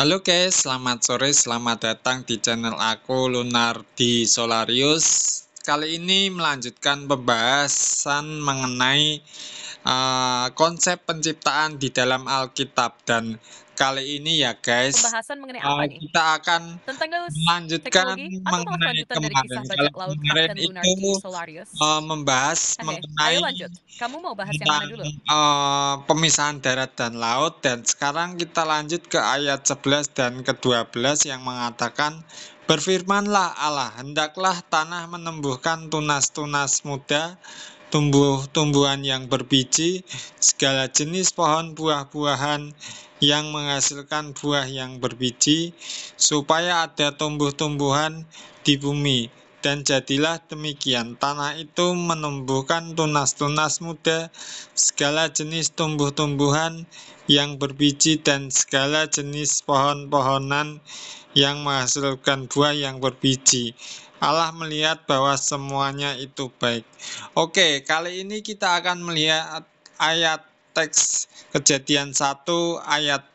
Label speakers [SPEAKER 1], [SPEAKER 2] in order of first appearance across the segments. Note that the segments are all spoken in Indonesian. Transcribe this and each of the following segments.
[SPEAKER 1] Halo guys, selamat sore, selamat datang di channel aku Lunar di Solarius. Kali ini melanjutkan pembahasan mengenai konsep penciptaan di dalam Alkitab dan kali ini ya guys,
[SPEAKER 2] Pembahasan mengenai apa nih?
[SPEAKER 1] kita akan
[SPEAKER 2] Tentang
[SPEAKER 1] melanjutkan
[SPEAKER 2] teknologi atau malah
[SPEAKER 1] mengenai
[SPEAKER 2] kelanjutan dari
[SPEAKER 1] kemarin.
[SPEAKER 2] kisah
[SPEAKER 1] Kalau
[SPEAKER 2] bajak laut
[SPEAKER 1] kemarin
[SPEAKER 2] Kapten Lunar
[SPEAKER 1] itu
[SPEAKER 2] di Solarius?
[SPEAKER 1] membahas
[SPEAKER 2] Ayo
[SPEAKER 1] mengenai
[SPEAKER 2] lanjut. Kamu mau bahas yang
[SPEAKER 1] tentang
[SPEAKER 2] mana dulu?
[SPEAKER 1] pemisahan darat dan laut dan sekarang kita lanjut ke ayat 11 dan ke-12 yang mengatakan berfirmanlah Allah, hendaklah tanah menumbuhkan tunas-tunas muda, tumbuh-tumbuhan yang berbiji, segala jenis pohon buah-buahan yang menghasilkan buah yang berbiji, supaya ada tumbuh-tumbuhan di bumi. Dan jadilah demikian, tanah itu menumbuhkan tunas-tunas muda, segala jenis tumbuh-tumbuhan yang berbiji, dan segala jenis pohon-pohonan yang menghasilkan buah yang berbiji. Allah melihat bahwa semuanya itu baik. Oke, kali ini kita akan melihat ayat teks Kejadian 1 ayat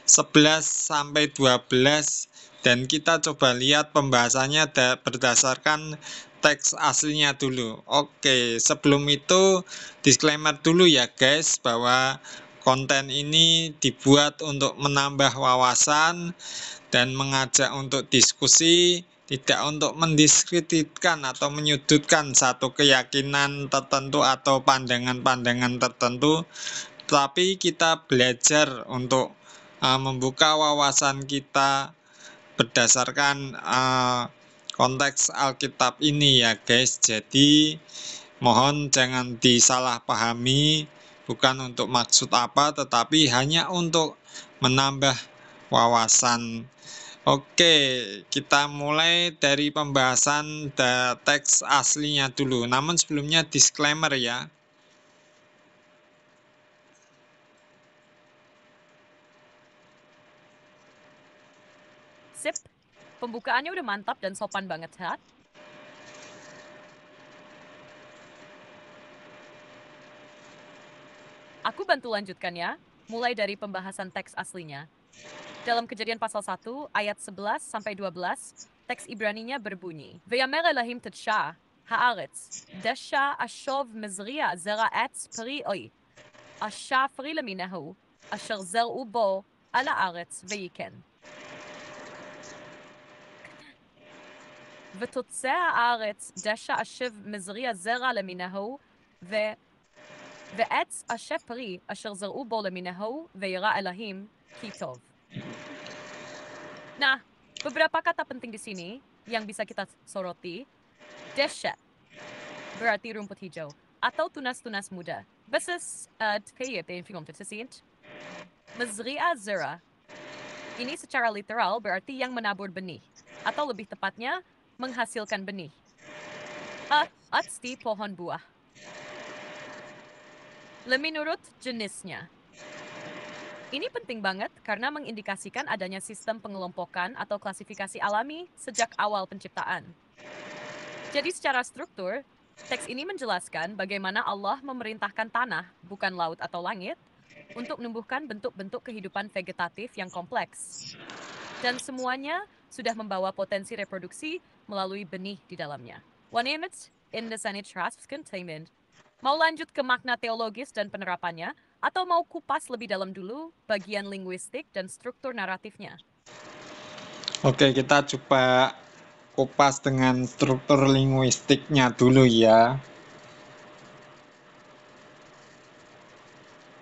[SPEAKER 1] 11 sampai 12 dan kita coba lihat pembahasannya berdasarkan teks aslinya dulu. Oke, sebelum itu disclaimer dulu ya guys bahwa konten ini dibuat untuk menambah wawasan dan mengajak untuk diskusi, tidak untuk mendiskreditkan atau menyudutkan satu keyakinan tertentu atau pandangan-pandangan tertentu, tapi kita belajar untuk membuka wawasan kita berdasarkan konteks Alkitab ini ya guys. Jadi mohon jangan disalahpahami, bukan untuk maksud apa, tetapi hanya untuk menambah wawasan. Oke, kita mulai dari pembahasan teks aslinya dulu. Namun sebelumnya disclaimer ya.
[SPEAKER 2] Sip. Pembukaannya udah mantap dan sopan banget, ha? Aku bantu lanjutkan ya, mulai dari pembahasan teks aslinya. Dalam Kejadian pasal 1 ayat 11 sampai 12, teks Ibraninya berbunyi, "Vayamer Elohim tetsha haaretz, desha ashov mezria zera etz peri oi, asha peri leminahu, asher zeru bo ala aretz veyiken. ותוצא הארץ דשא אשב מזריע זרע למיניהו, ועץ אשב פרי אשר זרעו בו למיניהו, וירא אלוהים כי טוב." Nah, beberapa kata penting di sini yang bisa kita soroti. Desha berarti rumput hijau atau tunas-tunas muda. Basis kayak yang film tersebut. Mezri'a zera. Ini secara literal berarti yang menabur benih, atau lebih tepatnya menghasilkan benih. Atsti pohon buah. Menurut jenisnya. Ini penting banget karena mengindikasikan adanya sistem pengelompokan atau klasifikasi alami sejak awal penciptaan. Jadi secara struktur, teks ini menjelaskan bagaimana Allah memerintahkan tanah, bukan laut atau langit, untuk menumbuhkan bentuk-bentuk kehidupan vegetatif yang kompleks. Dan semuanya sudah membawa potensi reproduksi melalui benih di dalamnya. One image in the Senate Trust Containment. Mau lanjut ke makna teologis dan penerapannya, atau mau kupas lebih dalam dulu bagian linguistik dan struktur naratifnya?
[SPEAKER 1] Oke, kita coba kupas dengan struktur linguistiknya dulu ya.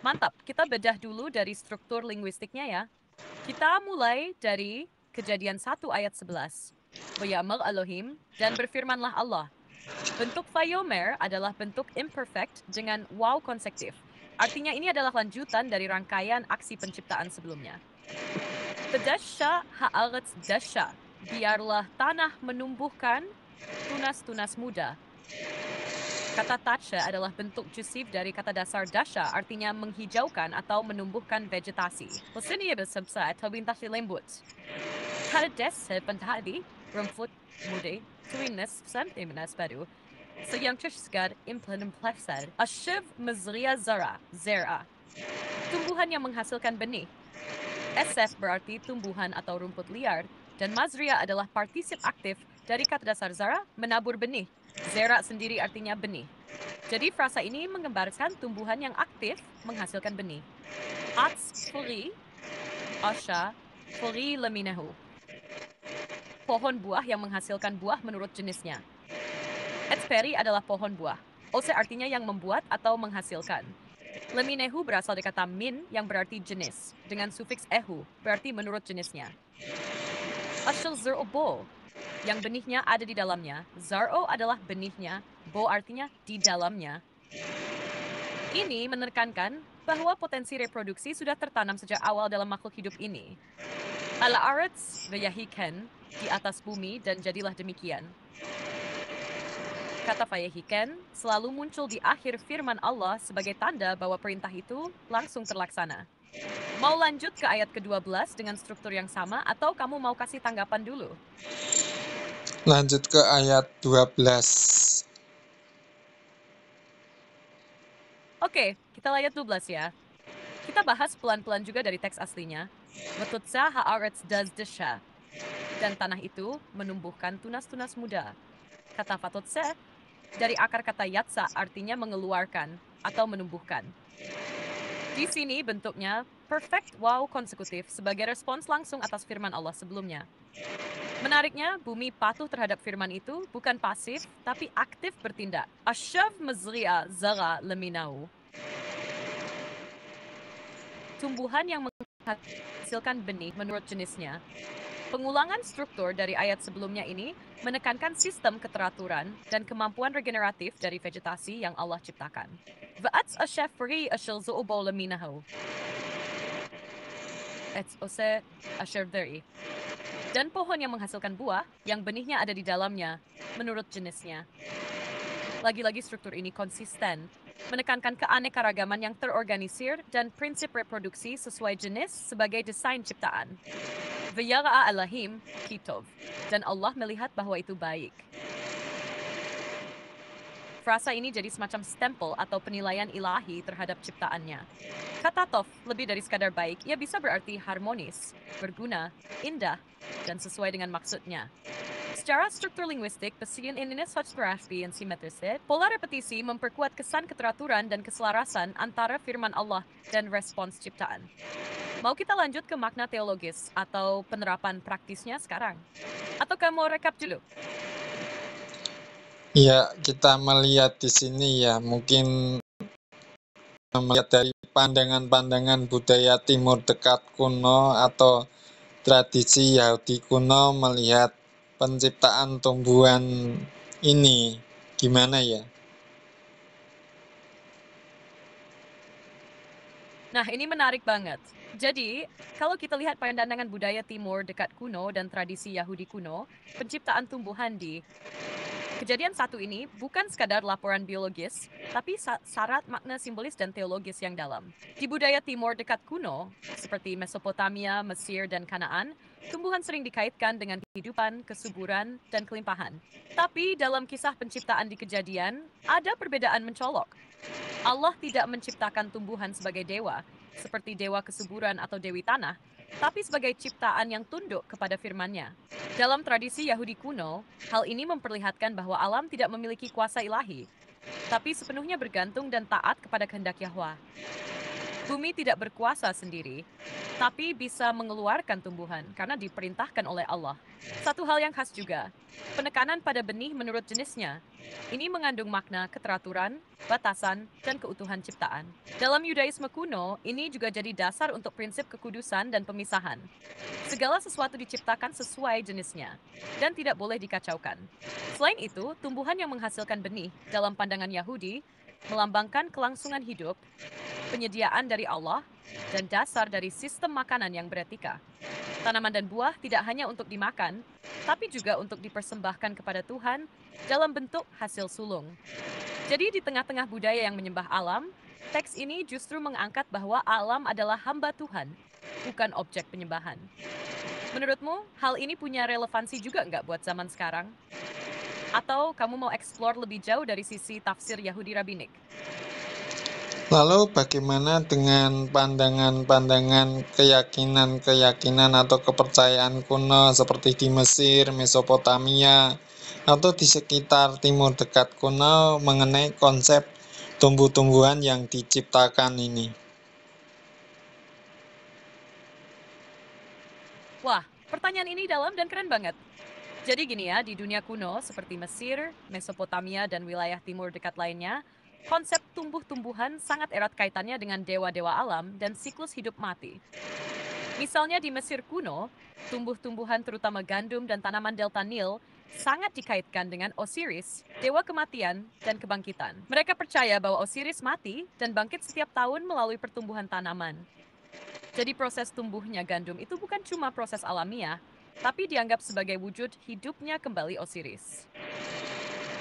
[SPEAKER 2] Mantap, kita bedah dulu dari struktur linguistiknya ya. Kita mulai dari Kejadian 1 ayat 11. Vayamer Elohim, dan berfirmanlah Allah. Bentuk vayomer adalah bentuk imperfect dengan wow konsektif. Artinya ini adalah lanjutan dari rangkaian aksi penciptaan sebelumnya. Tedasha haaretz dasha. Biarlah tanah menumbuhkan tunas-tunas muda. Kata tatsha adalah bentuk jusif dari kata dasar dasha, artinya menghijaukan atau menumbuhkan vegetasi. Posiniya bersebsat tabintasi lembut. Kata desa pentadi, rumput muda, tuinas sampai menas baru. Yang tersegad implementasi. Ashiv mezria zara, zera. Tumbuhan yang menghasilkan benih. Esef berarti tumbuhan atau rumput liar, dan mazria adalah partisip aktif dari kata dasar zara, menabur benih. Zera sendiri artinya benih. Jadi frasa ini menggambarkan tumbuhan yang aktif menghasilkan benih. Ats furi, asha, furi leminahu. Pohon buah yang menghasilkan buah menurut jenisnya. Etsperi adalah pohon buah. Ose artinya yang membuat atau menghasilkan. Leminehu berasal dari kata min yang berarti jenis, dengan sufiks ehu, berarti menurut jenisnya. Ashel zer'o bo, yang benihnya ada di dalamnya. Zar'o adalah benihnya, bo artinya di dalamnya. Ini menekankan bahwa potensi reproduksi sudah tertanam sejak awal dalam makhluk hidup ini. Ala aretz veyahiken, di atas bumi dan jadilah demikian. Kata Fayahiken selalu muncul di akhir firman Allah sebagai tanda bahwa perintah itu langsung terlaksana. Mau lanjut ke ayat ke-12 dengan struktur yang sama atau kamu mau kasih tanggapan dulu?
[SPEAKER 1] Lanjut ke ayat 12.
[SPEAKER 2] Oke, kita lihat 12 ya. Kita bahas pelan-pelan juga dari teks aslinya. Metutsa haaretz das desha. Dan tanah itu menumbuhkan tunas-tunas muda. Kata fatotse dari akar kata yatsa artinya mengeluarkan atau menumbuhkan. Di sini bentuknya perfect wow konsekutif sebagai respons langsung atas firman Allah sebelumnya. Menariknya, bumi patuh terhadap firman itu bukan pasif, tapi aktif bertindak. Ashav mezri'a zara leminau. Tumbuhan yang menghasilkan benih menurut jenisnya. Pengulangan struktur dari ayat sebelumnya ini menekankan sistem keteraturan dan kemampuan regeneratif dari vegetasi yang Allah ciptakan. Va'ats ashafri ashel zo'obo leminahu. Ets ose asherveri. Dan pohon yang menghasilkan buah, yang benihnya ada di dalamnya, menurut jenisnya. Lagi-lagi struktur ini konsisten, menekankan keanekaragaman yang terorganisir dan prinsip reproduksi sesuai jenis sebagai desain ciptaan. V'yara'a Allahim kitov, dan Allah melihat bahwa itu baik. Frasa ini jadi semacam stempel atau penilaian ilahi terhadap ciptaannya. Kata tov lebih dari sekadar baik, ia bisa berarti harmonis, berguna, indah, dan sesuai dengan maksudnya. Secara struktur linguistik, pesigin ini rapi dan simetris, pola repetisi memperkuat kesan keteraturan dan keselarasan antara firman Allah dan respons ciptaan. Mau kita lanjut ke makna teologis atau penerapan praktisnya sekarang? Atau kamu rekap dulu?
[SPEAKER 1] Ya, kita melihat di sini ya, mungkin melihat dari pandangan-pandangan budaya Timur Dekat kuno atau tradisi Yahudi kuno melihat penciptaan tumbuhan ini gimana ya?
[SPEAKER 2] Nah, ini menarik banget. Jadi, kalau kita lihat pandangan budaya Timur Dekat kuno dan tradisi Yahudi kuno, penciptaan tumbuhan di Kejadian satu ini bukan sekadar laporan biologis, tapi syarat makna simbolis dan teologis yang dalam. Di budaya Timur Dekat kuno, seperti Mesopotamia, Mesir, dan Kanaan, tumbuhan sering dikaitkan dengan kehidupan, kesuburan, dan kelimpahan. Tapi dalam kisah penciptaan di Kejadian, ada perbedaan mencolok. Allah tidak menciptakan tumbuhan sebagai dewa, seperti dewa kesuburan atau dewi tanah, tapi sebagai ciptaan yang tunduk kepada firman-Nya. Dalam tradisi Yahudi kuno, hal ini memperlihatkan bahwa alam tidak memiliki kuasa ilahi, tapi sepenuhnya bergantung dan taat kepada kehendak Yahwa. Bumi tidak berkuasa sendiri, tapi bisa mengeluarkan tumbuhan karena diperintahkan oleh Allah. Satu hal yang khas juga, penekanan pada benih menurut jenisnya. Ini mengandung makna keteraturan, batasan, dan keutuhan ciptaan. Dalam Yudaisme kuno, ini juga jadi dasar untuk prinsip kekudusan dan pemisahan. Segala sesuatu diciptakan sesuai jenisnya, dan tidak boleh dikacaukan. Selain itu, tumbuhan yang menghasilkan benih dalam pandangan Yahudi melambangkan kelangsungan hidup, penyediaan dari Allah, dan dasar dari sistem makanan yang beretika. Tanaman dan buah tidak hanya untuk dimakan, tapi juga untuk dipersembahkan kepada Tuhan dalam bentuk hasil sulung. Jadi di tengah-tengah budaya yang menyembah alam, teks ini justru mengangkat bahwa alam adalah hamba Tuhan, bukan objek penyembahan. Menurutmu, hal ini punya relevansi juga nggak buat zaman sekarang? Atau kamu mau eksplor lebih jauh dari sisi tafsir Yahudi Rabbinik?
[SPEAKER 1] Lalu bagaimana dengan pandangan-pandangan keyakinan-keyakinan atau kepercayaan kuno seperti di Mesir, Mesopotamia, atau di sekitar Timur Dekat kuno mengenai konsep tumbuh-tumbuhan yang diciptakan ini?
[SPEAKER 2] Wah, pertanyaan ini dalam dan keren banget. Jadi gini ya, di dunia kuno seperti Mesir, Mesopotamia, dan wilayah timur dekat lainnya, konsep tumbuh-tumbuhan sangat erat kaitannya dengan dewa-dewa alam dan siklus hidup mati. Misalnya di Mesir kuno, tumbuh-tumbuhan terutama gandum dan tanaman delta Nil sangat dikaitkan dengan Osiris, dewa kematian dan kebangkitan. Mereka percaya bahwa Osiris mati dan bangkit setiap tahun melalui pertumbuhan tanaman. Jadi proses tumbuhnya gandum itu bukan cuma proses alamiah, tapi dianggap sebagai wujud hidupnya kembali Osiris.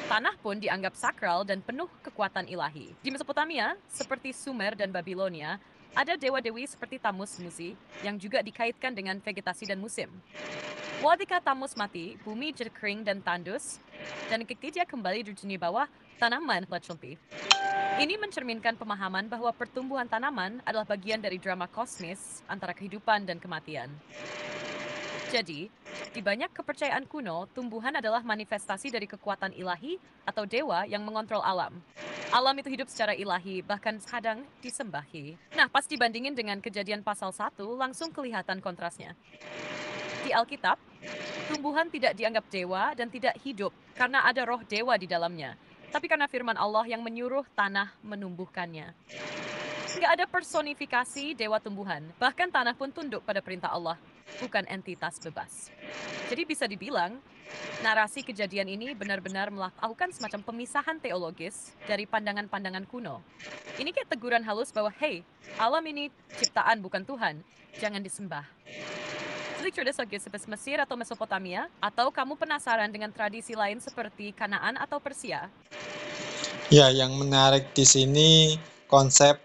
[SPEAKER 2] Tanah pun dianggap sakral dan penuh kekuatan ilahi. Di Mesopotamia, seperti Sumer dan Babilonia, ada dewa-dewi seperti Tammuz Muzi yang juga dikaitkan dengan vegetasi dan musim. Ketika Tammuz mati, bumi jadi kering dan tandus, dan ketika dia kembali di dunia bawah, tanaman lebih. Ini mencerminkan pemahaman bahwa pertumbuhan tanaman adalah bagian dari drama kosmis antara kehidupan dan kematian. Jadi, di banyak kepercayaan kuno, tumbuhan adalah manifestasi dari kekuatan ilahi atau dewa yang mengontrol alam. Alam itu hidup secara ilahi, bahkan kadang disembahi. Nah, pas dibandingin dengan Kejadian pasal 1, langsung kelihatan kontrasnya. Di Alkitab, tumbuhan tidak dianggap dewa dan tidak hidup karena ada roh dewa di dalamnya, tapi karena firman Allah yang menyuruh tanah menumbuhkannya. Nggak ada personifikasi dewa tumbuhan, bahkan tanah pun tunduk pada perintah Allah, bukan entitas bebas. Jadi bisa dibilang, narasi kejadian ini benar-benar melakukan semacam pemisahan teologis dari pandangan-pandangan kuno. Ini kayak teguran halus bahwa, hey, alam ini ciptaan bukan Tuhan, jangan disembah. Jadi seperti Mesir atau Mesopotamia, atau kamu penasaran dengan tradisi lain seperti Kanaan atau Persia?
[SPEAKER 1] Ya, yang menarik di sini konsep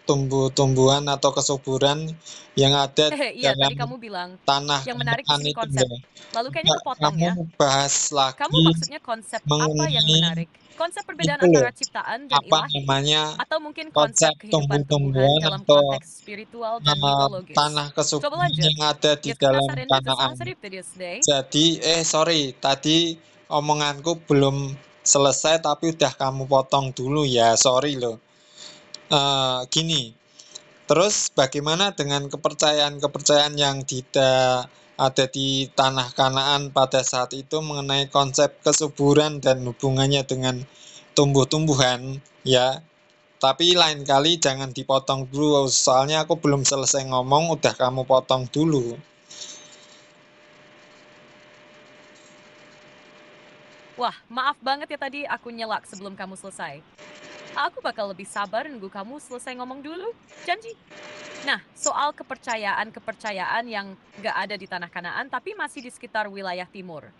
[SPEAKER 1] tumbuh-tumbuhan atau kesuburan yang ada
[SPEAKER 2] Iya, tadi
[SPEAKER 1] dalam
[SPEAKER 2] kamu bilang
[SPEAKER 1] tanah
[SPEAKER 2] yang menarik di
[SPEAKER 1] Kanaan
[SPEAKER 2] sini
[SPEAKER 1] itu
[SPEAKER 2] konsep.
[SPEAKER 1] ya.
[SPEAKER 2] Lalu kayaknya
[SPEAKER 1] Coba
[SPEAKER 2] kepotong
[SPEAKER 1] kamu
[SPEAKER 2] ya.
[SPEAKER 1] bahas
[SPEAKER 2] Kamu
[SPEAKER 1] lagi
[SPEAKER 2] maksudnya konsep apa yang
[SPEAKER 1] mengenai
[SPEAKER 2] menarik? Konsep perbedaan
[SPEAKER 1] itu loh,
[SPEAKER 2] antara ciptaan dan
[SPEAKER 1] apa
[SPEAKER 2] ilahi?
[SPEAKER 1] namanya,
[SPEAKER 2] Atau mungkin konsep
[SPEAKER 1] konsep
[SPEAKER 2] kehidupan tumbuhan
[SPEAKER 1] tumbuh-tumbuhan
[SPEAKER 2] dalam
[SPEAKER 1] atau
[SPEAKER 2] konteks spiritual dan mitologis?
[SPEAKER 1] tanah
[SPEAKER 2] Coba
[SPEAKER 1] kesuburan
[SPEAKER 2] lanjut.
[SPEAKER 1] yang ada di
[SPEAKER 2] Yes,
[SPEAKER 1] dalam
[SPEAKER 2] penasaran deh,
[SPEAKER 1] Kanaan.
[SPEAKER 2] today.
[SPEAKER 1] Jadi, sorry, tadi omonganku belum selesai tapi udah kamu potong dulu ya, sorry loh. Gini, terus bagaimana dengan kepercayaan-kepercayaan yang tidak ada di tanah Kanaan pada saat itu mengenai konsep kesuburan dan hubungannya dengan tumbuh-tumbuhan ya. Tapi lain kali jangan dipotong dulu, soalnya aku belum selesai ngomong udah kamu potong dulu.
[SPEAKER 2] Wah, maaf banget ya tadi aku nyelak sebelum kamu selesai. Aku bakal lebih sabar nunggu kamu selesai ngomong dulu. Janji. Nah, soal kepercayaan-kepercayaan yang nggak ada di tanah Kanaan tapi masih di sekitar wilayah timur,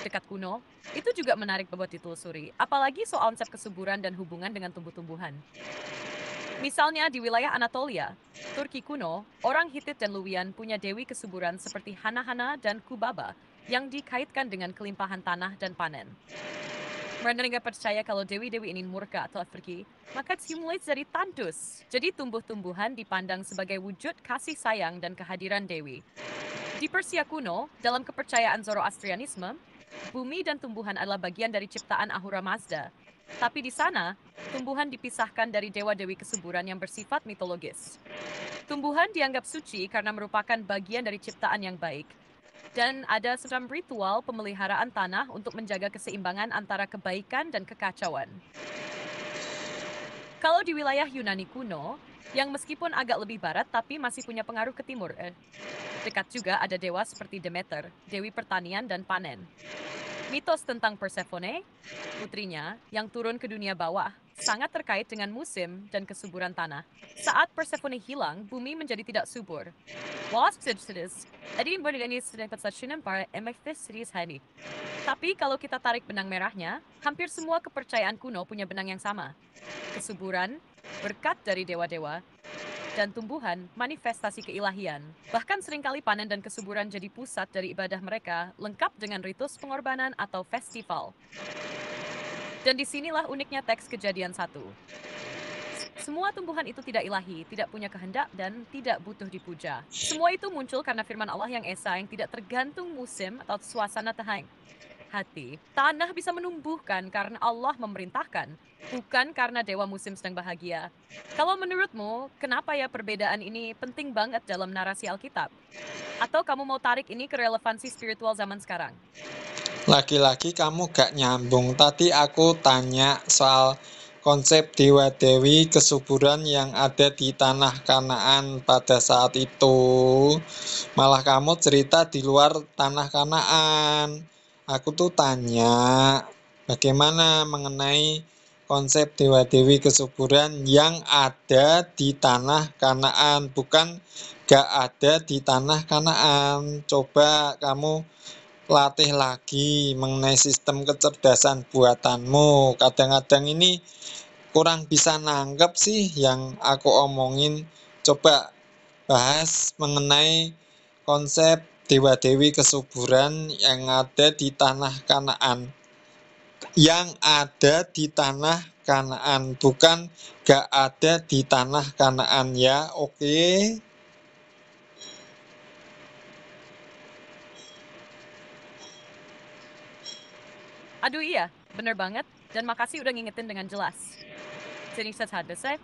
[SPEAKER 2] dekat kuno, itu juga menarik buat ditelusuri. Apalagi soal konsep kesuburan dan hubungan dengan tumbuh-tumbuhan. Misalnya di wilayah Anatolia, Turki kuno, orang Hittite dan Luwian punya dewi kesuburan seperti Hana-Hana dan Kubaba yang dikaitkan dengan kelimpahan tanah dan panen. Mereka percaya kalau dewi-dewi ini murka atau pergi, maka dimulai dari tandus. Jadi tumbuh-tumbuhan dipandang sebagai wujud kasih sayang dan kehadiran dewi. Di Persia kuno, dalam kepercayaan Zoroastrianisme, bumi dan tumbuhan adalah bagian dari ciptaan Ahura Mazda. Tapi di sana, tumbuhan dipisahkan dari dewa-dewi kesuburan yang bersifat mitologis. Tumbuhan dianggap suci karena merupakan bagian dari ciptaan yang baik. Dan ada semacam ritual pemeliharaan tanah untuk menjaga keseimbangan antara kebaikan dan kekacauan. Kalau di wilayah Yunani kuno, yang meskipun agak lebih barat tapi masih punya pengaruh ke timur, dekat juga ada dewa seperti Demeter, dewi pertanian dan panen. Mitos tentang Persephone, putrinya, yang turun ke dunia bawah, sangat terkait dengan musim dan kesuburan tanah. Saat Persephone hilang, bumi menjadi tidak subur. Tapi kalau kita tarik benang merahnya, hampir semua kepercayaan kuno punya benang yang sama. Kesuburan, berkat dari dewa-dewa, dan tumbuhan manifestasi keilahian. Bahkan seringkali panen dan kesuburan jadi pusat dari ibadah mereka, lengkap dengan ritus pengorbanan atau festival. Dan disinilah uniknya teks Kejadian 1. Semua tumbuhan itu tidak ilahi, tidak punya kehendak, dan tidak butuh dipuja. Semua itu muncul karena firman Allah yang esa, yang tidak tergantung musim atau suasana tahun. Hati, tanah bisa menumbuhkan karena Allah memerintahkan, bukan karena dewa musim sedang bahagia. Kalau menurutmu, kenapa ya perbedaan ini penting banget dalam narasi Alkitab? Atau kamu mau tarik ini ke relevansi spiritual zaman sekarang?
[SPEAKER 1] Lagi-lagi kamu gak nyambung. Tadi aku tanya soal konsep dewa-dewi kesuburan yang ada di tanah Kanaan pada saat itu. Malah kamu cerita di luar tanah Kanaan. Aku tuh tanya bagaimana mengenai konsep dewa-dewi kesuburan yang ada di tanah Kanaan, bukan gak ada di tanah Kanaan. Coba kamu latih lagi mengenai sistem kecerdasan buatanmu. Kadang-kadang ini kurang bisa nanggep sih yang aku omongin. Coba bahas mengenai konsep dewa-dewi kesuburan yang ada di tanah Kanaan. Yang ada di tanah Kanaan, bukan gak ada di tanah Kanaan ya, oke?
[SPEAKER 2] Aduh iya, bener banget. Dan makasih udah ngingetin dengan jelas. Jadi saya,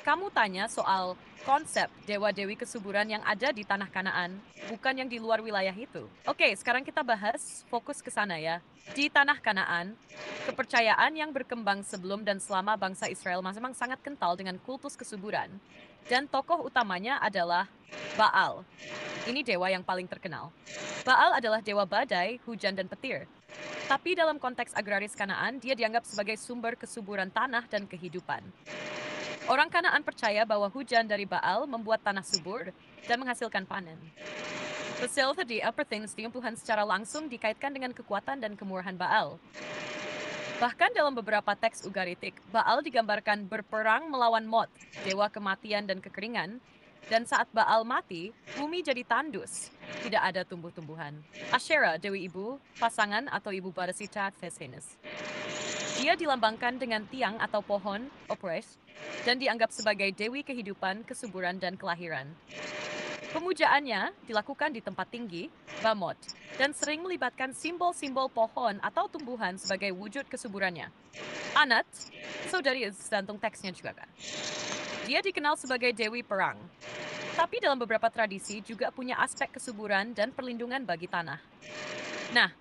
[SPEAKER 2] kamu tanya soal konsep dewa-dewi kesuburan yang ada di tanah Kanaan, bukan yang di luar wilayah itu. Oke, sekarang kita bahas fokus ke sana ya. Di tanah Kanaan, kepercayaan yang berkembang sebelum dan selama bangsa Israel memang sangat kental dengan kultus kesuburan. Dan tokoh utamanya adalah Baal. Ini dewa yang paling terkenal. Baal adalah dewa badai, hujan, dan petir. Tapi dalam konteks agraris Kanaan, dia dianggap sebagai sumber kesuburan tanah dan kehidupan. Orang Kanaan percaya bahwa hujan dari Baal membuat tanah subur dan menghasilkan panen. Hasil tadi, tumbuhan secara langsung dikaitkan dengan kekuatan dan kemurahan Baal. Bahkan dalam beberapa teks Ugaritik, Baal digambarkan berperang melawan Mot, dewa kematian dan kekeringan, dan saat Baal mati, bumi jadi tandus. Tidak ada tumbuh-tumbuhan. Asherah, dewi ibu, pasangan atau ibu Barsita Feshenes. Dia dilambangkan dengan tiang atau pohon, opres, dan dianggap sebagai dewi kehidupan, kesuburan, dan kelahiran. Pemujaannya dilakukan di tempat tinggi, Bamot, dan sering melibatkan simbol-simbol pohon atau tumbuhan sebagai wujud kesuburannya. Anat, saudari gantung teksnya juga kan. Dia dikenal sebagai dewi perang, tapi dalam beberapa tradisi juga punya aspek kesuburan dan perlindungan bagi tanah. Nah,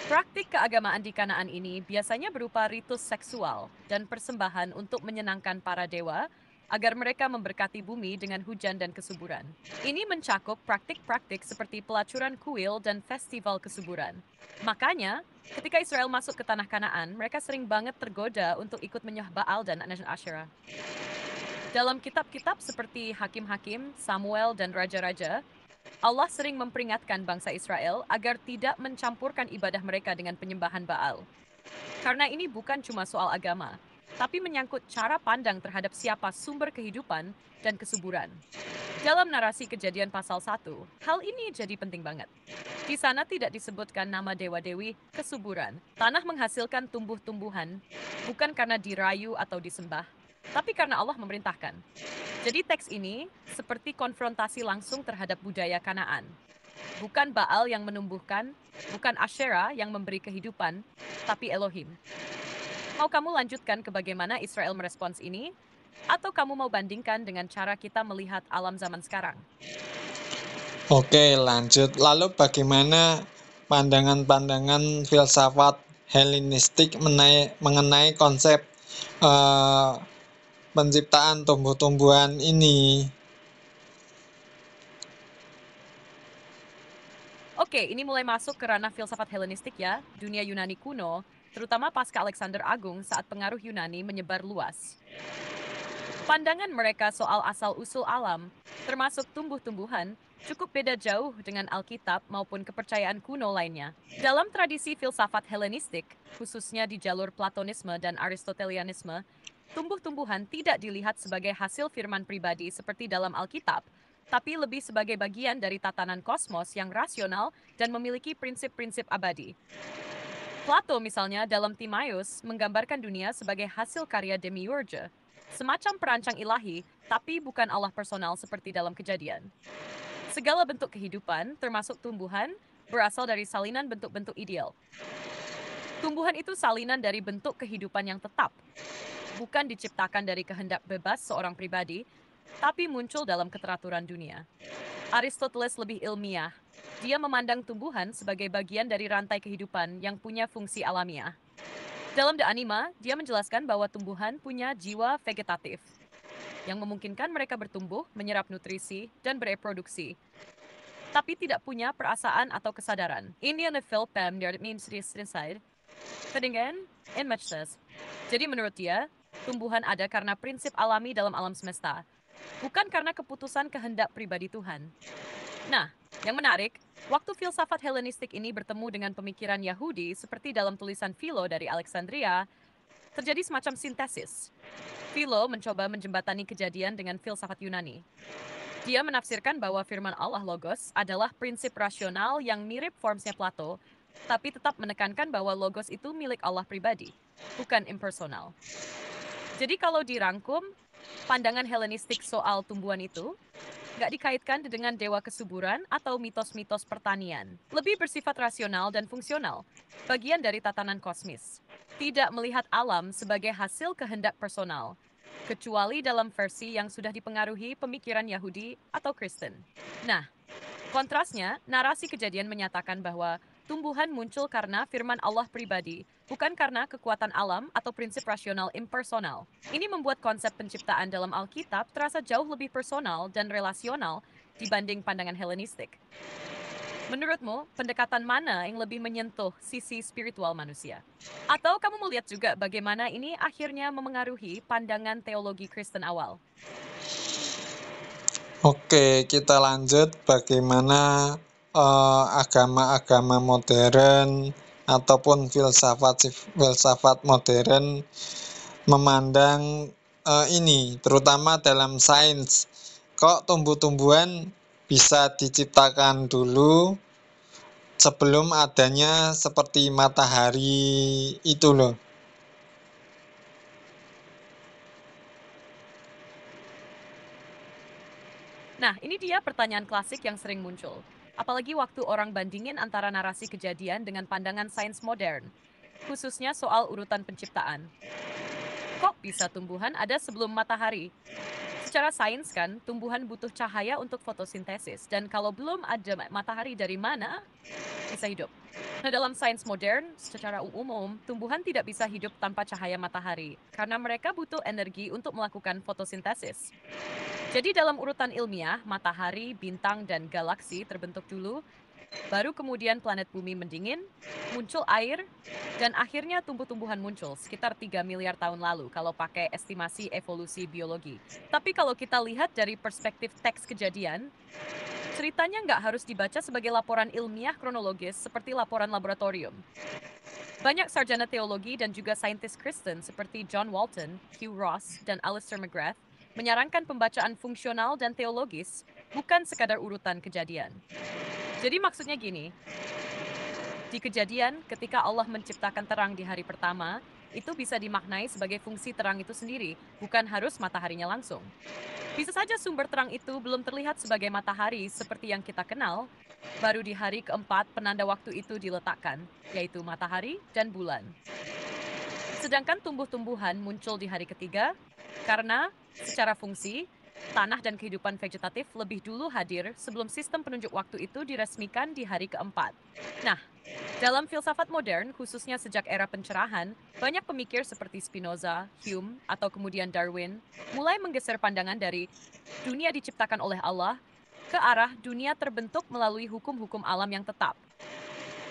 [SPEAKER 2] praktik keagamaan di Kanaan ini biasanya berupa ritus seksual dan persembahan untuk menyenangkan para dewa agar mereka memberkati bumi dengan hujan dan kesuburan. Ini mencakup praktik-praktik seperti pelacuran kuil dan festival kesuburan. Makanya, ketika Israel masuk ke tanah Kanaan, mereka sering banget tergoda untuk ikut menyembah Baal dan Asherah. Dalam kitab-kitab seperti Hakim-Hakim, Samuel, dan Raja-Raja, Allah sering memperingatkan bangsa Israel agar tidak mencampurkan ibadah mereka dengan penyembahan Baal. Karena ini bukan cuma soal agama, tapi menyangkut cara pandang terhadap siapa sumber kehidupan dan kesuburan. Dalam narasi Kejadian pasal 1, hal ini jadi penting banget. Di sana tidak disebutkan nama dewa-dewi kesuburan. Tanah menghasilkan tumbuh-tumbuhan, bukan karena dirayu atau disembah, tapi karena Allah memerintahkan. Jadi teks ini seperti konfrontasi langsung terhadap budaya Kanaan. Bukan Baal yang menumbuhkan, bukan Asherah yang memberi kehidupan, tapi Elohim. Mau kamu lanjutkan ke bagaimana Israel merespons ini? Atau kamu mau bandingkan dengan cara kita melihat alam zaman sekarang?
[SPEAKER 1] Oke, lanjut. Lalu bagaimana pandangan-pandangan filsafat Helenistik mengenai konsep penciptaan tumbuh-tumbuhan ini?
[SPEAKER 2] Oke, ini mulai masuk ke ranah filsafat Helenistik ya, dunia Yunani kuno, terutama pasca Alexander Agung saat pengaruh Yunani menyebar luas. Pandangan mereka soal asal-usul alam, termasuk tumbuh-tumbuhan, cukup beda jauh dengan Alkitab maupun kepercayaan kuno lainnya. Dalam tradisi filsafat Helenistik, khususnya di jalur Platonisme dan Aristotelianisme, tumbuh-tumbuhan tidak dilihat sebagai hasil firman pribadi seperti dalam Alkitab, tapi lebih sebagai bagian dari tatanan kosmos yang rasional dan memiliki prinsip-prinsip abadi. Plato misalnya dalam Timaeus menggambarkan dunia sebagai hasil karya demiurge, semacam perancang ilahi, tapi bukan Allah personal seperti dalam Kejadian. Segala bentuk kehidupan, termasuk tumbuhan, berasal dari salinan bentuk-bentuk ideal. Tumbuhan itu salinan dari bentuk kehidupan yang tetap, bukan diciptakan dari kehendak bebas seorang pribadi, tapi muncul dalam keteraturan dunia. Aristoteles lebih ilmiah. Dia memandang tumbuhan sebagai bagian dari rantai kehidupan yang punya fungsi alamiah. Dalam The Anima, dia menjelaskan bahwa tumbuhan punya jiwa vegetatif yang memungkinkan mereka bertumbuh, menyerap nutrisi, dan bereproduksi, tapi tidak punya perasaan atau kesadaran. Indian Philpam that means inside. Kedengaran? In much says. Jadi menurut dia, tumbuhan ada karena prinsip alami dalam alam semesta, bukan karena keputusan kehendak pribadi Tuhan. Nah, yang menarik, waktu filsafat Helenistik ini bertemu dengan pemikiran Yahudi seperti dalam tulisan Philo dari Alexandria, terjadi semacam sintesis. Philo mencoba menjembatani Kejadian dengan filsafat Yunani. Dia menafsirkan bahwa firman Allah Logos adalah prinsip rasional yang mirip formsnya Plato, tapi tetap menekankan bahwa Logos itu milik Allah pribadi, bukan impersonal. Jadi kalau dirangkum, pandangan Helenistik soal tumbuhan itu nggak dikaitkan dengan dewa kesuburan atau mitos-mitos pertanian. Lebih bersifat rasional dan fungsional, bagian dari tatanan kosmis. Tidak melihat alam sebagai hasil kehendak personal, kecuali dalam versi yang sudah dipengaruhi pemikiran Yahudi atau Kristen. Nah, kontrasnya, narasi Kejadian menyatakan bahwa tumbuhan muncul karena firman Allah pribadi, bukan karena kekuatan alam atau prinsip rasional impersonal. Ini membuat konsep penciptaan dalam Alkitab terasa jauh lebih personal dan relasional dibanding pandangan Helenistik. Menurutmu, pendekatan mana yang lebih menyentuh sisi spiritual manusia? Atau kamu melihat juga bagaimana ini akhirnya memengaruhi pandangan teologi Kristen awal?
[SPEAKER 1] Oke, kita lanjut bagaimana agama-agama modern ataupun filsafat modern memandang ini, terutama dalam sains. Kok tumbuh-tumbuhan bisa diciptakan dulu sebelum adanya seperti matahari itu loh.
[SPEAKER 2] Nah, ini dia pertanyaan klasik yang sering muncul. Apalagi waktu orang bandingin antara narasi Kejadian dengan pandangan sains modern, khususnya soal urutan penciptaan. Kok bisa tumbuhan ada sebelum matahari? Secara sains kan, tumbuhan butuh cahaya untuk fotosintesis, dan kalau belum ada matahari dari mana bisa hidup. Nah, dalam sains modern, secara umum, tumbuhan tidak bisa hidup tanpa cahaya matahari, karena mereka butuh energi untuk melakukan fotosintesis. Jadi dalam urutan ilmiah, matahari, bintang, dan galaksi terbentuk dulu, baru kemudian planet bumi mendingin, muncul air, dan akhirnya tumbuh-tumbuhan muncul sekitar 3 miliar tahun lalu kalau pakai estimasi evolusi biologi. Tapi kalau kita lihat dari perspektif teks Kejadian, ceritanya nggak harus dibaca sebagai laporan ilmiah kronologis seperti laporan laboratorium. Banyak sarjana teologi dan juga saintis Kristen seperti John Walton, Hugh Ross, dan Alistair McGrath menyarankan pembacaan fungsional dan teologis, bukan sekadar urutan Kejadian. Jadi maksudnya gini, di Kejadian ketika Allah menciptakan terang di hari pertama, itu bisa dimaknai sebagai fungsi terang itu sendiri, bukan harus mataharinya langsung. Bisa saja sumber terang itu belum terlihat sebagai matahari seperti yang kita kenal, baru di hari keempat penanda waktu itu diletakkan, yaitu matahari dan bulan. Sedangkan tumbuh-tumbuhan muncul di hari ketiga, karena secara fungsi, tanah dan kehidupan vegetatif lebih dulu hadir sebelum sistem penunjuk waktu itu diresmikan di hari keempat. Nah, dalam filsafat modern, khususnya sejak era pencerahan, banyak pemikir seperti Spinoza, Hume, atau kemudian Darwin mulai menggeser pandangan dari dunia diciptakan oleh Allah ke arah dunia terbentuk melalui hukum-hukum alam yang tetap.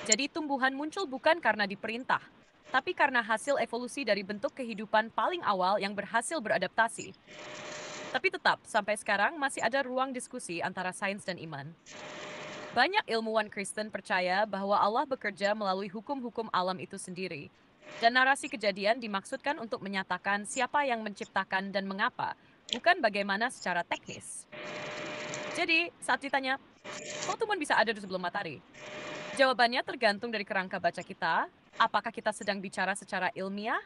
[SPEAKER 2] Jadi tumbuhan muncul bukan karena diperintah, tapi karena hasil evolusi dari bentuk kehidupan paling awal yang berhasil beradaptasi. Tapi tetap, sampai sekarang masih ada ruang diskusi antara sains dan iman. Banyak ilmuwan Kristen percaya bahwa Allah bekerja melalui hukum-hukum alam itu sendiri. Dan narasi Kejadian dimaksudkan untuk menyatakan siapa yang menciptakan dan mengapa, bukan bagaimana secara teknis. Jadi, saat ditanya, kok tumbuhan bisa ada sebelum matahari? Jawabannya tergantung dari kerangka baca kita, Apakah kita sedang bicara secara ilmiah,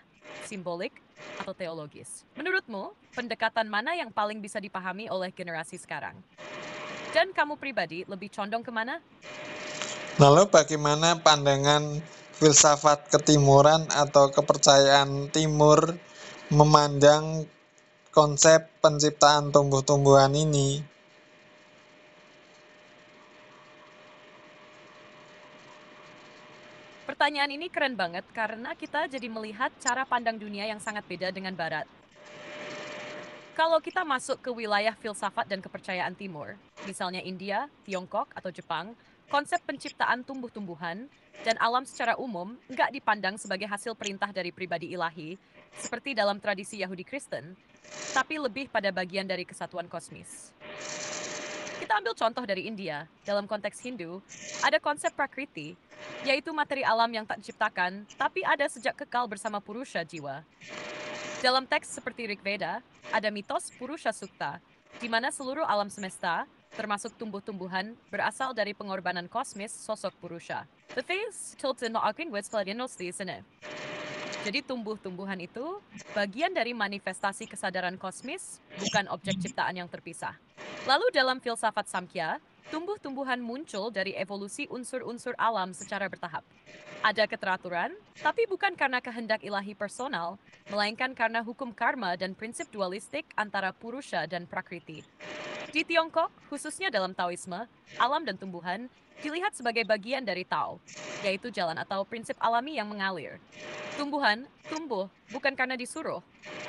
[SPEAKER 2] simbolik, atau teologis? Menurutmu, pendekatan mana yang paling bisa dipahami oleh generasi sekarang? Dan kamu pribadi lebih condong kemana?
[SPEAKER 1] Lalu bagaimana pandangan filsafat ketimuran atau kepercayaan timur memandang konsep penciptaan tumbuh-tumbuhan ini?
[SPEAKER 2] Pertanyaan ini keren banget karena kita jadi melihat cara pandang dunia yang sangat beda dengan Barat. Kalau kita masuk ke wilayah filsafat dan kepercayaan timur, misalnya India, Tiongkok, atau Jepang, konsep penciptaan tumbuh-tumbuhan dan alam secara umum nggak dipandang sebagai hasil perintah dari pribadi ilahi, seperti dalam tradisi Yahudi Kristen, tapi lebih pada bagian dari kesatuan kosmis. Kita ambil contoh dari India. Dalam konteks Hindu, ada konsep prakriti, yaitu materi alam yang tak diciptakan, tapi ada sejak kekal bersama Purusha jiwa. Dalam teks seperti Rig Veda, ada mitos Purusha Sukta, di mana seluruh alam semesta, termasuk tumbuh-tumbuhan, berasal dari pengorbanan kosmis sosok Purusha. Det finns tills aking westfalienos di sini. Jadi tumbuh-tumbuhan itu bagian dari manifestasi kesadaran kosmis, bukan objek ciptaan yang terpisah. Lalu dalam filsafat Samkhya, tumbuh-tumbuhan muncul dari evolusi unsur-unsur alam secara bertahap. Ada keteraturan, tapi bukan karena kehendak ilahi personal, melainkan karena hukum karma dan prinsip dualistik antara Purusha dan Prakriti. Di Tiongkok, khususnya dalam Taoisme, alam dan tumbuhan dilihat sebagai bagian dari Tao, yaitu jalan atau prinsip alami yang mengalir. Tumbuhan tumbuh bukan karena disuruh,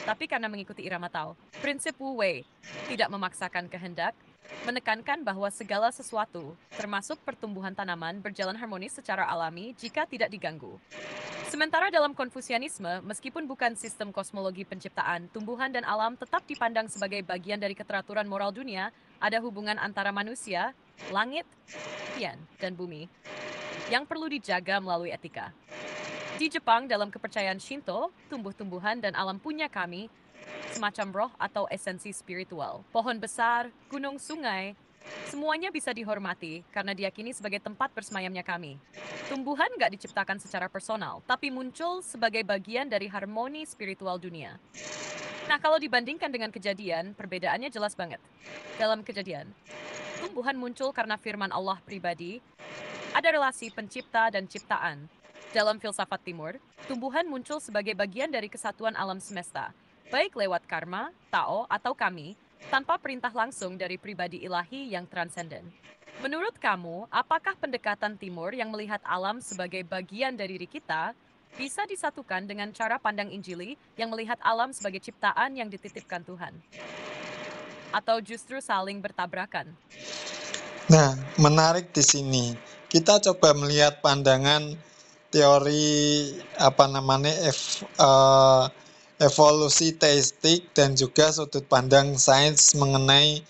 [SPEAKER 2] tapi karena mengikuti irama Tao. Prinsip Wu Wei tidak memaksakan kehendak, menekankan bahwa segala sesuatu, termasuk pertumbuhan tanaman, berjalan harmonis secara alami jika tidak diganggu. Sementara dalam Konfusianisme, meskipun bukan sistem kosmologi penciptaan, tumbuhan dan alam tetap dipandang sebagai bagian dari keteraturan moral dunia, ada hubungan antara manusia, langit, pian, dan bumi, yang perlu dijaga melalui etika. Di Jepang, dalam kepercayaan Shinto, tumbuh-tumbuhan dan alam punya kami, semacam roh atau esensi spiritual. Pohon besar, gunung, sungai, semuanya bisa dihormati karena diyakini sebagai tempat bersemayamnya kami. Tumbuhan nggak diciptakan secara personal, tapi muncul sebagai bagian dari harmoni spiritual dunia. Nah, kalau dibandingkan dengan kejadian, perbedaannya jelas banget. Dalam kejadian, tumbuhan muncul karena firman Allah pribadi, ada relasi pencipta dan ciptaan. Dalam filsafat timur, tumbuhan muncul sebagai bagian dari kesatuan alam semesta, baik lewat karma, Tao, atau kami, tanpa perintah langsung dari pribadi ilahi yang transenden. Menurut kamu, apakah pendekatan timur yang melihat alam sebagai bagian dari diri kita bisa disatukan dengan cara pandang Injili yang melihat alam sebagai ciptaan yang dititipkan Tuhan? Atau justru saling bertabrakan?
[SPEAKER 1] Nah, menarik di sini. Kita coba melihat pandangan teori evolusi teistik dan juga sudut pandang sains mengenai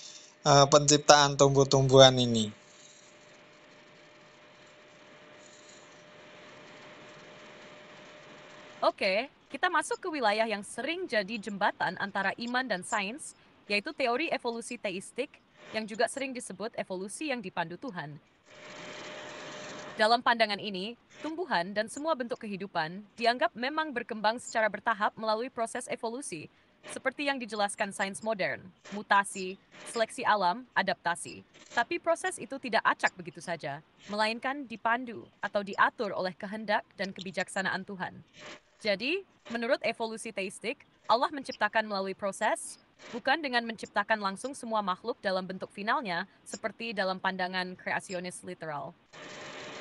[SPEAKER 1] penciptaan tumbuh-tumbuhan ini.
[SPEAKER 2] Oke, kita masuk ke wilayah yang sering jadi jembatan antara iman dan sains, yaitu teori evolusi teistik yang juga sering disebut evolusi yang dipandu Tuhan. Dalam pandangan ini, tumbuhan dan semua bentuk kehidupan dianggap memang berkembang secara bertahap melalui proses evolusi, seperti yang dijelaskan sains modern, mutasi, seleksi alam, adaptasi. Tapi proses itu tidak acak begitu saja, melainkan dipandu atau diatur oleh kehendak dan kebijaksanaan Tuhan. Jadi, menurut evolusi teistik, Allah menciptakan melalui proses, bukan dengan menciptakan langsung semua makhluk dalam bentuk finalnya, seperti dalam pandangan kreasionis literal.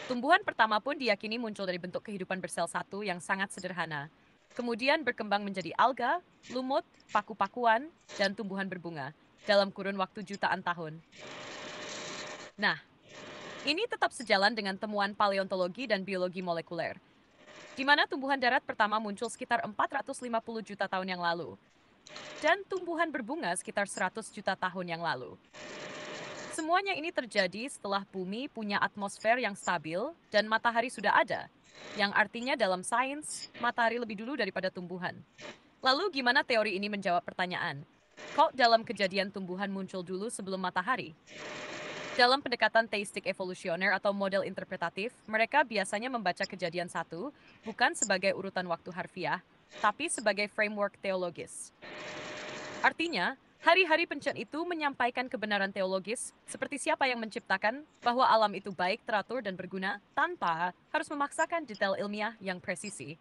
[SPEAKER 2] Tumbuhan pertama pun diyakini muncul dari bentuk kehidupan bersel satu yang sangat sederhana. Kemudian berkembang menjadi alga, lumut, paku-pakuan, dan tumbuhan berbunga dalam kurun waktu jutaan tahun. Nah, ini tetap sejalan dengan temuan paleontologi dan biologi molekuler, di mana tumbuhan darat pertama muncul sekitar 450 juta tahun yang lalu, dan tumbuhan berbunga sekitar 100 juta tahun yang lalu. Semuanya ini terjadi setelah bumi punya atmosfer yang stabil dan matahari sudah ada, yang artinya dalam sains, matahari lebih dulu daripada tumbuhan. Lalu gimana teori ini menjawab pertanyaan? Kok dalam kejadian tumbuhan muncul dulu sebelum matahari? Dalam pendekatan teistik evolusioner atau model interpretatif, mereka biasanya membaca kejadian satu bukan sebagai urutan waktu harfiah, tapi sebagai framework teologis. Artinya, hari-hari penciptaan itu menyampaikan kebenaran teologis, seperti siapa yang menciptakan bahwa alam itu baik, teratur, dan berguna, tanpa harus memaksakan detail ilmiah yang presisi.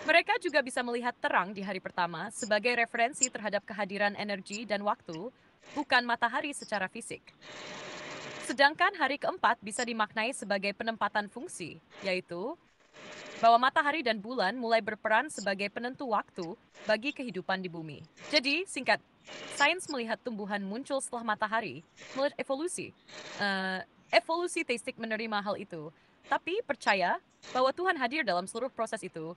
[SPEAKER 2] Mereka juga bisa melihat terang di hari pertama sebagai referensi terhadap kehadiran energi dan waktu, bukan matahari secara fisik. Sedangkan hari keempat bisa dimaknai sebagai penempatan fungsi, yaitu bahwa matahari dan bulan mulai berperan sebagai penentu waktu bagi kehidupan di bumi. Jadi, singkat, sains melihat tumbuhan muncul setelah matahari, melihat evolusi. Evolusi teistik menerima hal itu, tapi percaya bahwa Tuhan hadir dalam seluruh proses itu,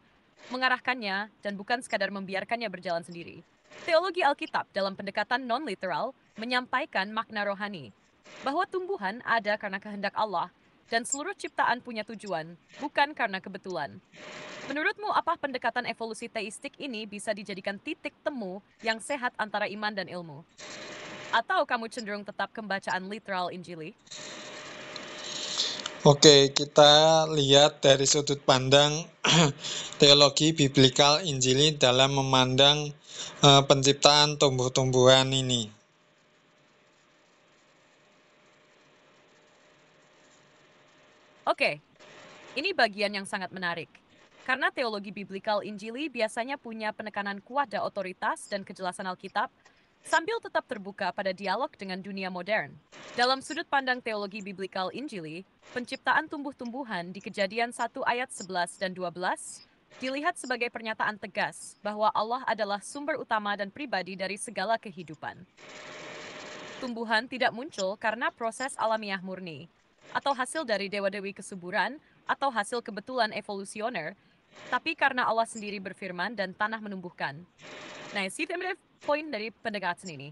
[SPEAKER 2] mengarahkannya, dan bukan sekadar membiarkannya berjalan sendiri. Teologi Alkitab dalam pendekatan non-literal menyampaikan makna rohani, bahwa tumbuhan ada karena kehendak Allah, dan seluruh ciptaan punya tujuan, bukan karena kebetulan. Menurutmu, apa pendekatan evolusi teistik ini bisa dijadikan titik temu yang sehat antara iman dan ilmu? Atau kamu cenderung tetap ke bacaan literal Injili?
[SPEAKER 1] Oke, kita lihat dari sudut pandang teologi biblikal Injili dalam memandang penciptaan tumbuh-tumbuhan ini.
[SPEAKER 2] Oke, ini bagian yang sangat menarik. Karena teologi biblikal Injili biasanya punya penekanan kuat pada otoritas dan kejelasan Alkitab, sambil tetap terbuka pada dialog dengan dunia modern. Dalam sudut pandang teologi biblikal Injili, penciptaan tumbuh-tumbuhan di Kejadian 1 ayat 11 dan 12 dilihat sebagai pernyataan tegas bahwa Allah adalah sumber utama dan pribadi dari segala kehidupan. Tumbuhan tidak muncul karena proses alamiah murni, atau hasil dari dewa-dewi kesuburan, atau hasil kebetulan evolusioner, tapi karena Allah sendiri berfirman dan tanah menumbuhkan. Nah, si poin dari pendekatan ini.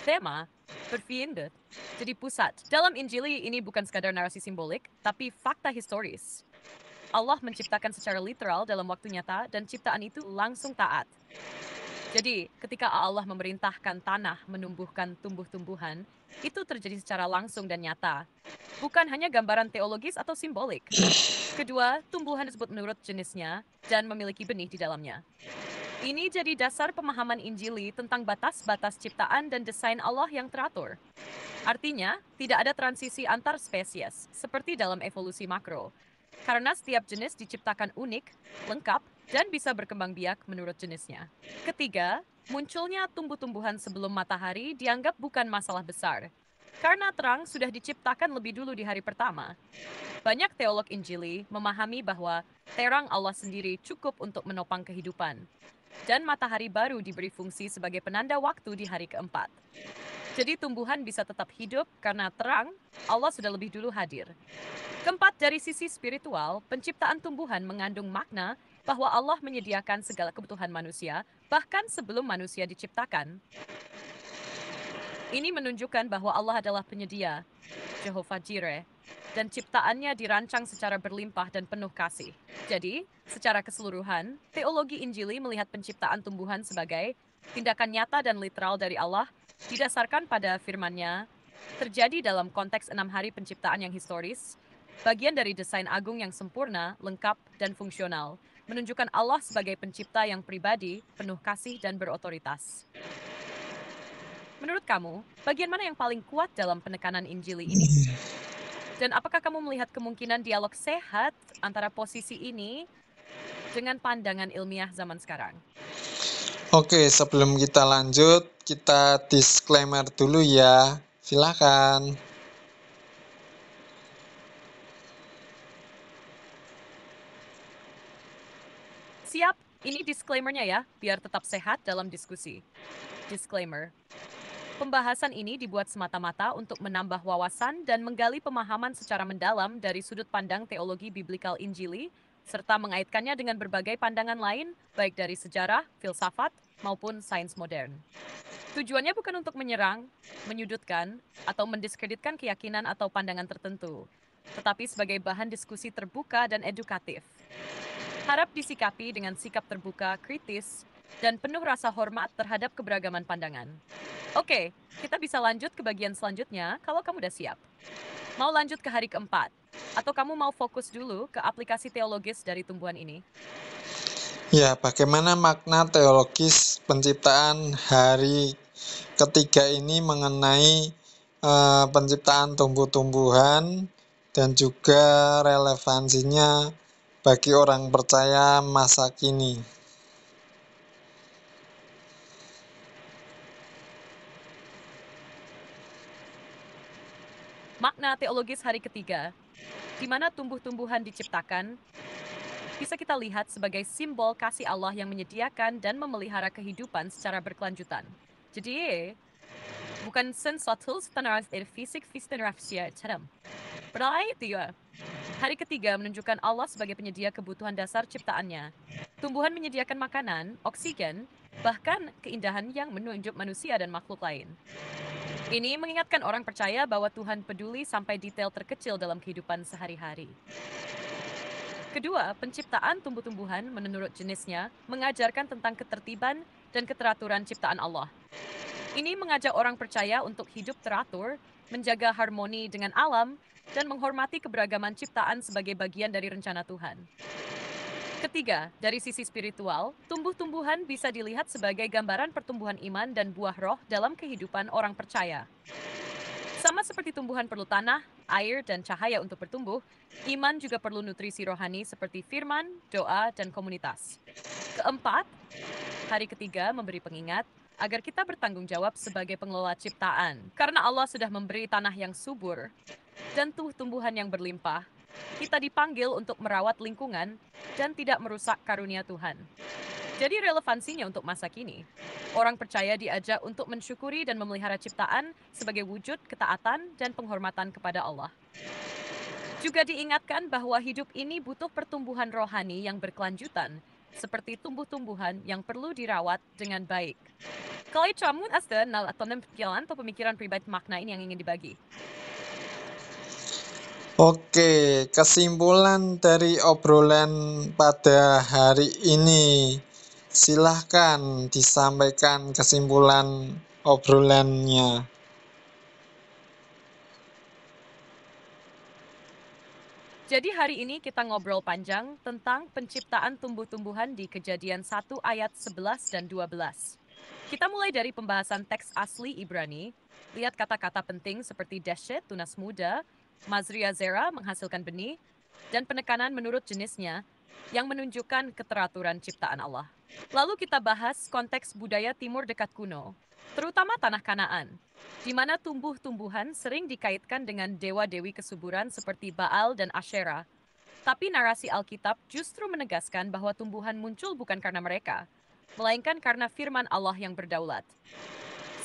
[SPEAKER 2] Tema, berfiindet, jadi pusat. Dalam Injili ini bukan sekadar narasi simbolik, tapi fakta historis. Allah menciptakan secara literal dalam waktu nyata dan ciptaan itu langsung taat. Jadi, ketika Allah memerintahkan tanah menumbuhkan tumbuh-tumbuhan, itu terjadi secara langsung dan nyata. Bukan hanya gambaran teologis atau simbolik. Kedua, tumbuhan disebut menurut jenisnya dan memiliki benih di dalamnya. Ini jadi dasar pemahaman Injili tentang batas-batas ciptaan dan desain Allah yang teratur. Artinya, tidak ada transisi antar spesies, seperti dalam evolusi makro. Karena setiap jenis diciptakan unik, lengkap, dan bisa berkembang biak menurut jenisnya. Ketiga, munculnya tumbuh-tumbuhan sebelum matahari dianggap bukan masalah besar. Karena terang sudah diciptakan lebih dulu di hari pertama. Banyak teolog Injili memahami bahwa terang Allah sendiri cukup untuk menopang kehidupan. Dan matahari baru diberi fungsi sebagai penanda waktu di hari keempat. Jadi tumbuhan bisa tetap hidup karena terang Allah sudah lebih dulu hadir. Keempat, dari sisi spiritual, penciptaan tumbuhan mengandung makna bahwa Allah menyediakan segala kebutuhan manusia, bahkan sebelum manusia diciptakan. Ini menunjukkan bahwa Allah adalah penyedia, Jehovah Jireh, dan ciptaannya dirancang secara berlimpah dan penuh kasih. Jadi, secara keseluruhan, teologi Injili melihat penciptaan tumbuhan sebagai tindakan nyata dan literal dari Allah, didasarkan pada firman-Nya, terjadi dalam konteks 6 hari penciptaan yang historis, bagian dari desain agung yang sempurna, lengkap, dan fungsional, menunjukkan Allah sebagai pencipta yang pribadi, penuh kasih, dan berotoritas. Menurut kamu, bagian mana yang paling kuat dalam penekanan Injili ini? Dan apakah kamu melihat kemungkinan dialog sehat antara posisi ini dengan pandangan ilmiah zaman sekarang?
[SPEAKER 1] Oke, sebelum kita lanjut, kita disclaimer dulu ya. Silakan.
[SPEAKER 2] Siap, ini disclaimer-nya ya, biar tetap sehat dalam diskusi. Disclaimer. Pembahasan ini dibuat semata-mata untuk menambah wawasan dan menggali pemahaman secara mendalam dari sudut pandang teologi biblikal Injili, serta mengaitkannya dengan berbagai pandangan lain, baik dari sejarah, filsafat, maupun sains modern. Tujuannya bukan untuk menyerang, menyudutkan, atau mendiskreditkan keyakinan atau pandangan tertentu, tetapi sebagai bahan diskusi terbuka dan edukatif. Harap disikapi dengan sikap terbuka, kritis, dan penuh rasa hormat terhadap keberagaman pandangan. Oke, kita bisa lanjut ke bagian selanjutnya kalau kamu udah siap. Mau lanjut ke hari keempat? Atau kamu mau fokus dulu ke aplikasi teologis dari tumbuhan ini?
[SPEAKER 1] Ya, bagaimana makna teologis penciptaan hari ketiga ini mengenai penciptaan tumbuh-tumbuhan dan juga relevansinya bagi orang percaya masa kini.
[SPEAKER 2] Makna teologis hari ketiga, di mana tumbuh-tumbuhan diciptakan, bisa kita lihat sebagai simbol kasih Allah yang menyediakan dan memelihara kehidupan secara berkelanjutan. Jadi, bukan sesuatu standar fisik terem. Berarti ya, hari ketiga menunjukkan Allah sebagai penyedia kebutuhan dasar ciptaannya. Tumbuhan menyediakan makanan, oksigen, bahkan keindahan yang menunjuk manusia dan makhluk lain. Ini mengingatkan orang percaya bahwa Tuhan peduli sampai detail terkecil dalam kehidupan sehari-hari. Kedua, penciptaan tumbuh-tumbuhan menurut jenisnya mengajarkan tentang ketertiban dan keteraturan ciptaan Allah. Ini mengajak orang percaya untuk hidup teratur, menjaga harmoni dengan alam, dan menghormati keberagaman ciptaan sebagai bagian dari rencana Tuhan. Ketiga, dari sisi spiritual, tumbuh-tumbuhan bisa dilihat sebagai gambaran pertumbuhan iman dan buah roh dalam kehidupan orang percaya. Sama seperti tumbuhan perlu tanah, air, dan cahaya untuk bertumbuh, iman juga perlu nutrisi rohani seperti firman, doa, dan komunitas. Keempat, hari ketiga memberi pengingat agar kita bertanggung jawab sebagai pengelola ciptaan. Karena Allah sudah memberi tanah yang subur dan tumbuhan yang berlimpah, kita dipanggil untuk merawat lingkungan dan tidak merusak karunia Tuhan. Jadi relevansinya untuk masa kini. Orang percaya diajak untuk mensyukuri dan memelihara ciptaan sebagai wujud ketaatan dan penghormatan kepada Allah. Juga diingatkan bahwa hidup ini butuh pertumbuhan rohani yang berkelanjutan, seperti tumbuh-tumbuhan yang perlu dirawat dengan baik. Kalau kamu ada atau pikiran atau pemikiran pribadi makna ini yang ingin dibagi?
[SPEAKER 1] Oke, kesimpulan dari obrolan pada hari ini. Silahkan disampaikan kesimpulan obrolannya.
[SPEAKER 2] Jadi hari ini kita ngobrol panjang tentang penciptaan tumbuh-tumbuhan di Kejadian 1 ayat 11 dan 12. Kita mulai dari pembahasan teks asli Ibrani, lihat kata-kata penting seperti deshet, tunas muda, mazria zera, menghasilkan benih, dan penekanan menurut jenisnya yang menunjukkan keteraturan ciptaan Allah. Lalu kita bahas konteks budaya timur dekat kuno, terutama tanah Kanaan, di mana tumbuh-tumbuhan sering dikaitkan dengan dewa-dewi kesuburan seperti Baal dan Asyera. Tapi narasi Alkitab justru menegaskan bahwa tumbuhan muncul bukan karena mereka, melainkan karena firman Allah yang berdaulat.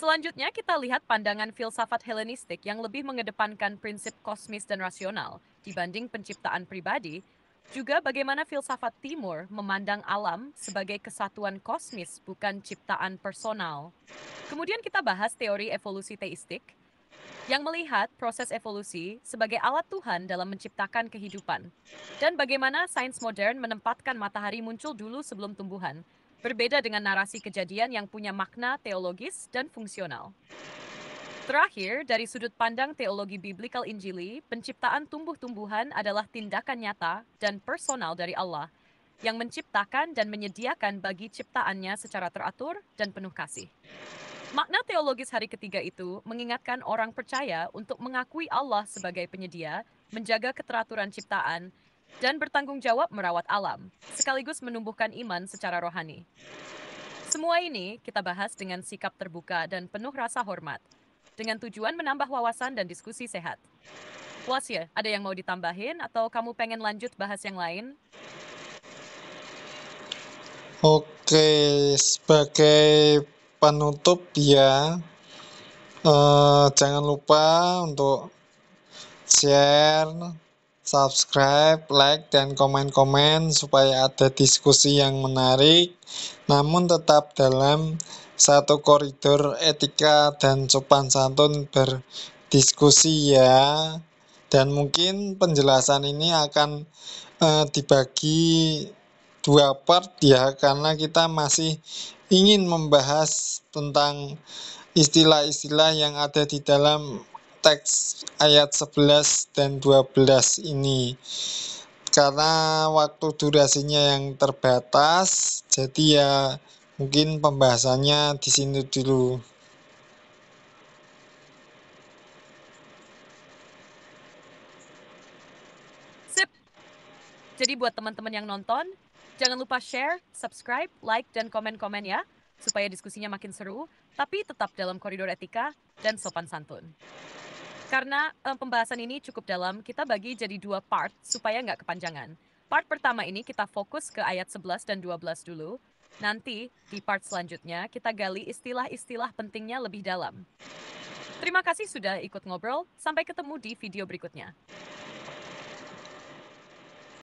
[SPEAKER 2] Selanjutnya kita lihat pandangan filsafat Helenistik yang lebih mengedepankan prinsip kosmis dan rasional dibanding penciptaan pribadi, juga bagaimana filsafat Timur memandang alam sebagai kesatuan kosmis bukan ciptaan personal. Kemudian kita bahas teori evolusi teistik yang melihat proses evolusi sebagai alat Tuhan dalam menciptakan kehidupan, dan bagaimana sains modern menempatkan matahari muncul dulu sebelum tumbuhan, berbeda dengan narasi kejadian yang punya makna teologis dan fungsional. Terakhir, dari sudut pandang teologi biblikal Injili, penciptaan tumbuh-tumbuhan adalah tindakan nyata dan personal dari Allah yang menciptakan dan menyediakan bagi ciptaannya secara teratur dan penuh kasih. Makna teologis hari ketiga itu mengingatkan orang percaya untuk mengakui Allah sebagai penyedia, menjaga keteraturan ciptaan, dan bertanggung jawab merawat alam, sekaligus menumbuhkan iman secara rohani. Semua ini kita bahas dengan sikap terbuka dan penuh rasa hormat, dengan tujuan menambah wawasan dan diskusi sehat. Wasya, ada yang mau ditambahin atau kamu pengen lanjut bahas yang lain?
[SPEAKER 1] Oke, sebagai penutup ya, jangan lupa untuk share, subscribe, like, dan komen-komen supaya ada diskusi yang menarik, namun tetap dalam satu koridor etika dan sopan santun berdiskusi ya. Dan mungkin penjelasan ini akan dibagi dua part ya, karena kita masih ingin membahas tentang istilah-istilah yang ada di dalam teks ayat 11 dan 12 ini. Karena waktu durasinya yang terbatas, jadi ya mungkin pembahasannya di sini dulu.
[SPEAKER 2] Sip. Jadi buat teman-teman yang nonton, jangan lupa share, subscribe, like, dan komen-komen ya, supaya diskusinya makin seru, tapi tetap dalam koridor etika dan sopan santun. Karena pembahasan ini cukup dalam, kita bagi jadi dua part supaya nggak kepanjangan. Part pertama ini kita fokus ke ayat 11 dan 12 dulu. Nanti di part selanjutnya kita gali istilah-istilah pentingnya lebih dalam. Terima kasih sudah ikut ngobrol, sampai ketemu di video berikutnya.